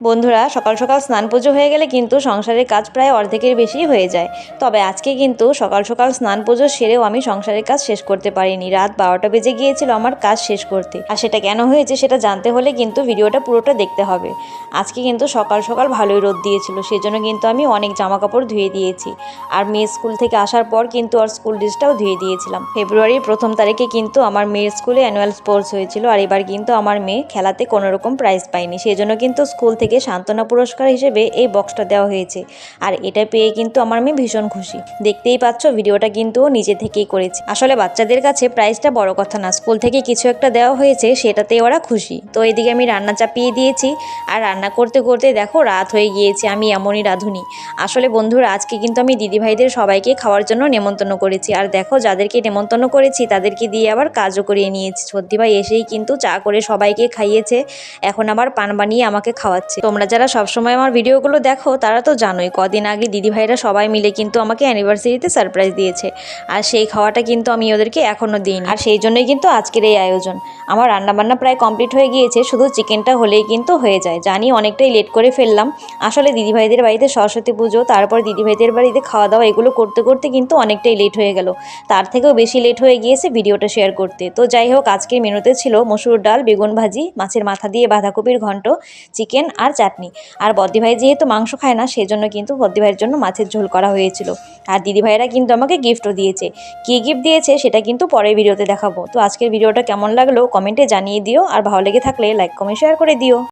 বন্ধুরা, সকাল সকাল স্নান পুজো হয়ে গেলে কিন্তু সংসারের কাজ প্রায় অর্ধেকের বেশি হয়ে যায়। তবে আজকে কিন্তু সকাল সকাল স্নান পুজো সেরেও আমি সংসারের কাজ শেষ করতে পারিনি। রাত 12টা বেজে গিয়েছিল আমার কাজ শেষ করতে। আর সেটা কেন হয়েছে সেটা জানতে হলে কিন্তু ভিডিওটা পুরোটা দেখতে হবে। আজকে কিন্তু সকাল সকাল ভালোই রোদ দিয়েছিল, সেজন্য কিন্তু আমি অনেক জামা কাপড় ধুয়ে দিয়েছি। আর মেয়ে স্কুল থেকে আসার পর কিন্তু আর স্কুল ড্রেসটাও ধুয়ে দিয়েছিলাম। ফেব্রুয়ারির 1 তারিখে কিন্তু আমার মেয়ের স্কুলে অ্যানুয়াল স্পোর্টস হয়েছিল, আর এবার কিন্তু আমার মেয়ে খেলাতে কোনো রকম প্রাইজ পায়নি। সেজন্য কিন্তু স্কুল থেকে সান্ত্বনা পুরস্কার হিসেবে এই বক্সটা দেওয়া হয়েছে। আর এটা পেয়ে কিন্তু আমার মেয়ে ভীষণ খুশি। দেখতেই পাচ্ছ, ভিডিওটা কিন্তু ও নিজে থেকেই করেছে। আসলে বাচ্চাদের কাছে প্রাইজটা বড় কথা না, স্কুল থেকে কিছু একটা দেওয়া হয়েছে সেটাতে ওরা খুশি। তো এদিকে আমি রান্না চাপিয়ে দিয়েছি, আর রান্না করতে করতে দেখো রাত হয়ে গিয়েছে। আমি এমনই রাঁধুনি। আসলে বন্ধুরা, আজকে কিন্তু আমি দিদিভাইদের সবাইকে খাওয়ার জন্য নেমন্তন্ন করেছি। আর দেখো, যাদেরকে নেমন্তন্ন করেছি তাদেরকে দিয়ে আবার কাজও করিয়ে নিয়েছি। সত্যি ভাই এসেই কিন্তু চা করে সবাইকে খাইয়েছে, এখন আবার পান বানিয়ে আমাকে খাওয়াচ্ছে। তোমরা যারা সবসময় আমার ভিডিওগুলো দেখো তারা তো জানোই, কদিন আগে দিদিভাইরা সবাই মিলে কিন্তু আমাকে অ্যানিভার্সারিতে সারপ্রাইজ দিয়েছে। আর সেই খাওয়াটা কিন্তু আমি ওদেরকে এখনও দিইনি, আর সেই জন্যই কিন্তু আজকের এই আয়োজন। আমার রান্নাবান্না প্রায় কমপ্লিট হয়ে গিয়েছে, শুধু চিকেনটা হলেই কিন্তু হয়ে যায়। জানি অনেকটাই লেট করে ফেললাম। আসলে দিদিভাইদের বাড়িতে সরস্বতী পুজো, তারপর দিদিভাইদের বাড়িতে খাওয়া দাওয়া, এগুলো করতে করতে কিন্তু অনেকটাই লেট হয়ে গেল। তার থেকেও বেশি লেট হয়ে গিয়েছে ভিডিওটা শেয়ার করতে। তো যাই হোক, আজকের মেনুতে ছিল মসুর ডাল, বেগুন ভাজি, মাছের মাথা দিয়ে বাঁধাকপির ঘন্ট, চিকেন আর চাটনি। আর বদ্দিভাই যেহেতু মাংস খায় না, সেজন্য কিন্তু বদ্দিভাইয়ের জন্য মাছের ঝোল করা হয়েছিল। আর দিদিভাইরা কিন্তু আমাকে গিফটও দিয়েছে। কী গিফট দিয়েছে সেটা কিন্তু পরের ভিডিওতে দেখাবো। তো আজকের ভিডিওটা কেমন লাগলো কমেন্টে জানিয়ে দিও, আর ভালো লেগে থাকলে লাইক কমেন্ট শেয়ার করে দিও।